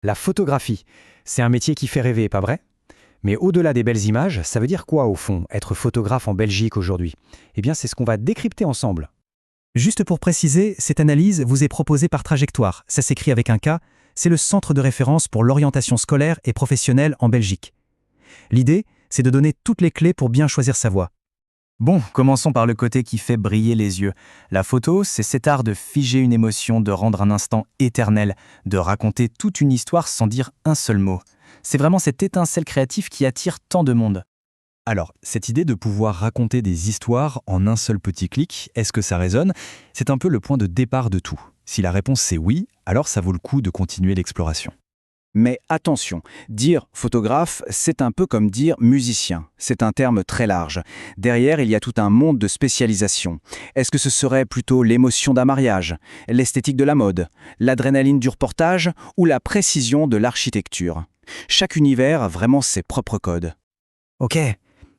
La photographie, c'est un métier qui fait rêver, pas vrai? Mais au-delà des belles images, ça veut dire quoi au fond, être photographe en Belgique aujourd'hui? Eh bien, c'est ce qu'on va décrypter ensemble. Juste pour préciser, cette analyse vous est proposée par Trajectoire, ça s'écrit avec un K, c'est le centre de référence pour l'orientation scolaire et professionnelle en Belgique. L'idée, c'est de donner toutes les clés pour bien choisir sa voie. Bon, commençons par le côté qui fait briller les yeux. La photo, c'est cet art de figer une émotion, de rendre un instant éternel, de raconter toute une histoire sans dire un seul mot. C'est vraiment cette étincelle créative qui attire tant de monde. Alors, cette idée de pouvoir raconter des histoires en un seul petit clic, est-ce que ça résonne? C'est un peu le point de départ de tout. Si la réponse c'est oui, alors ça vaut le coup de continuer l'exploration. Mais attention, dire photographe, c'est un peu comme dire musicien. C'est un terme très large. Derrière, il y a tout un monde de spécialisation. Est-ce que ce serait plutôt l'émotion d'un mariage, l'esthétique de la mode, l'adrénaline du reportage ou la précision de l'architecture? Chaque univers a vraiment ses propres codes. Ok,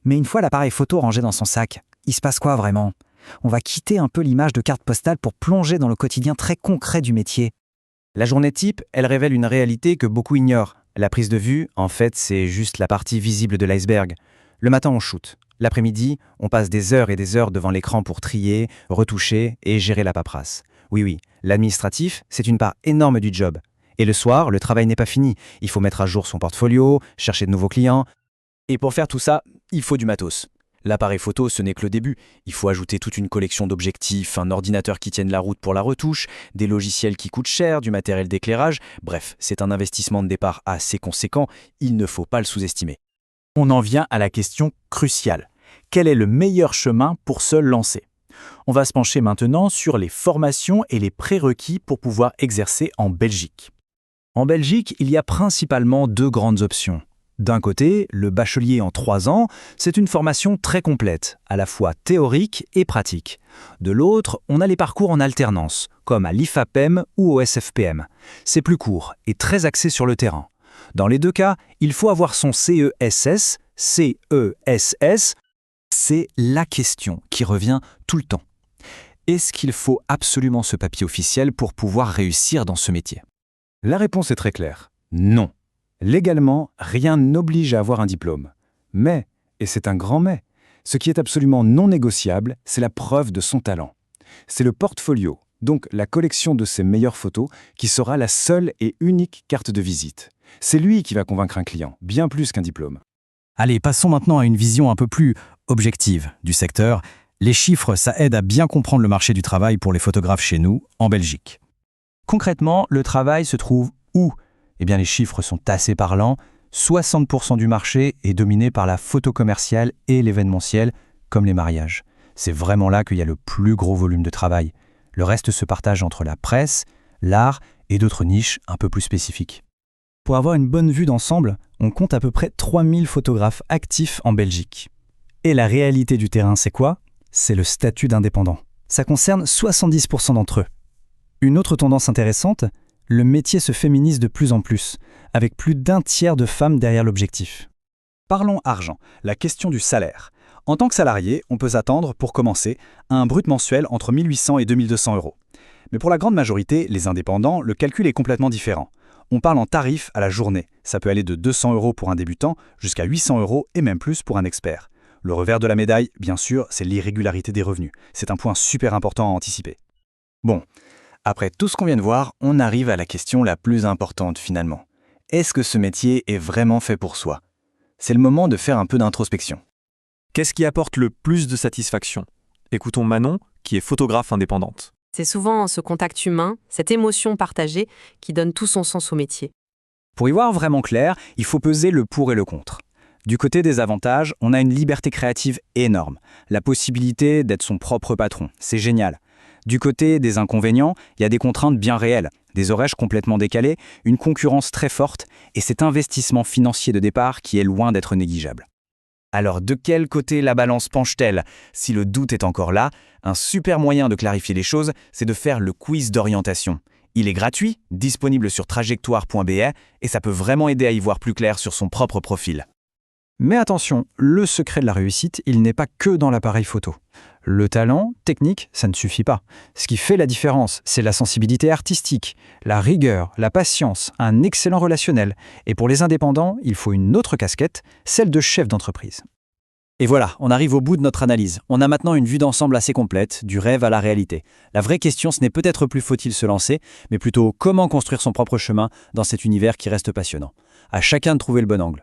mais une fois l'appareil photo rangé dans son sac, il se passe quoi vraiment? On va quitter un peu l'image de carte postale pour plonger dans le quotidien très concret du métier. La journée type, elle révèle une réalité que beaucoup ignorent. La prise de vue, en fait, c'est juste la partie visible de l'iceberg. Le matin, on shoot. L'après-midi, on passe des heures et des heures devant l'écran pour trier, retoucher et gérer la paperasse. Oui, l'administratif, c'est une part énorme du job. Et le soir, le travail n'est pas fini. Il faut mettre à jour son portfolio, chercher de nouveaux clients. Et pour faire tout ça, il faut du matos. L'appareil photo, ce n'est que le début. Il faut ajouter toute une collection d'objectifs, un ordinateur qui tienne la route pour la retouche, des logiciels qui coûtent cher, du matériel d'éclairage. Bref, c'est un investissement de départ assez conséquent, il ne faut pas le sous-estimer. On en vient à la question cruciale. Quel est le meilleur chemin pour se lancer? On va se pencher maintenant sur les formations et les prérequis pour pouvoir exercer en Belgique. En Belgique, il y a principalement deux grandes options. D'un côté, le bachelier en 3 ans, c'est une formation très complète, à la fois théorique et pratique. De l'autre, on a les parcours en alternance, comme à l'IFAPEM ou au SFPM. C'est plus court et très axé sur le terrain. Dans les deux cas, il faut avoir son CESS, CESS. C'est la question qui revient tout le temps. Est-ce qu'il faut absolument ce papier officiel pour pouvoir réussir dans ce métier? La réponse est très claire. Non. Légalement, rien n'oblige à avoir un diplôme. Mais, et c'est un grand mais, ce qui est absolument non négociable, c'est la preuve de son talent. C'est le portfolio, donc la collection de ses meilleures photos, qui sera la seule et unique carte de visite. C'est lui qui va convaincre un client, bien plus qu'un diplôme. Allez, passons maintenant à une vision un peu plus objective du secteur. Les chiffres, ça aide à bien comprendre le marché du travail pour les photographes chez nous, en Belgique. Concrètement, le travail se trouve où? Eh bien, les chiffres sont assez parlants. 60% du marché est dominé par la photo commerciale et l'événementiel, comme les mariages. C'est vraiment là qu'il y a le plus gros volume de travail. Le reste se partage entre la presse, l'art et d'autres niches un peu plus spécifiques. Pour avoir une bonne vue d'ensemble, on compte à peu près 3000 photographes actifs en Belgique. Et la réalité du terrain, c'est quoi? C'est le statut d'indépendant. Ça concerne 70% d'entre eux. Une autre tendance intéressante, le métier se féminise de plus en plus, avec plus d'un tiers de femmes derrière l'objectif. Parlons argent, la question du salaire. En tant que salarié, on peut s'attendre, pour commencer, à un brut mensuel entre 1800 et 2200 euros. Mais pour la grande majorité, les indépendants, le calcul est complètement différent. On parle en tarifs à la journée. Ça peut aller de 200 euros pour un débutant jusqu'à 800 euros et même plus pour un expert. Le revers de la médaille, bien sûr, c'est l'irrégularité des revenus. C'est un point super important à anticiper. Bon, après tout ce qu'on vient de voir, on arrive à la question la plus importante finalement. Est-ce que ce métier est vraiment fait pour soi? C'est le moment de faire un peu d'introspection. Qu'est-ce qui apporte le plus de satisfaction? Écoutons Manon, qui est photographe indépendante. C'est souvent ce contact humain, cette émotion partagée, qui donne tout son sens au métier. Pour y voir vraiment clair, il faut peser le pour et le contre. Du côté des avantages, on a une liberté créative énorme. La possibilité d'être son propre patron, c'est génial. Du côté des inconvénients, il y a des contraintes bien réelles, des horaires complètement décalés, une concurrence très forte et cet investissement financier de départ qui est loin d'être négligeable. Alors de quel côté la balance penche-t-elle? Si le doute est encore là, un super moyen de clarifier les choses, c'est de faire le quiz d'orientation. Il est gratuit, disponible sur trajectoire.be et ça peut vraiment aider à y voir plus clair sur son propre profil. Mais attention, le secret de la réussite, il n'est pas que dans l'appareil photo. Le talent, technique, ça ne suffit pas. Ce qui fait la différence, c'est la sensibilité artistique, la rigueur, la patience, un excellent relationnel. Et pour les indépendants, il faut une autre casquette, celle de chef d'entreprise. Et voilà, on arrive au bout de notre analyse. On a maintenant une vue d'ensemble assez complète, du rêve à la réalité. La vraie question, ce n'est peut-être plus faut-il se lancer, mais plutôt comment construire son propre chemin dans cet univers qui reste passionnant. À chacun de trouver le bon angle.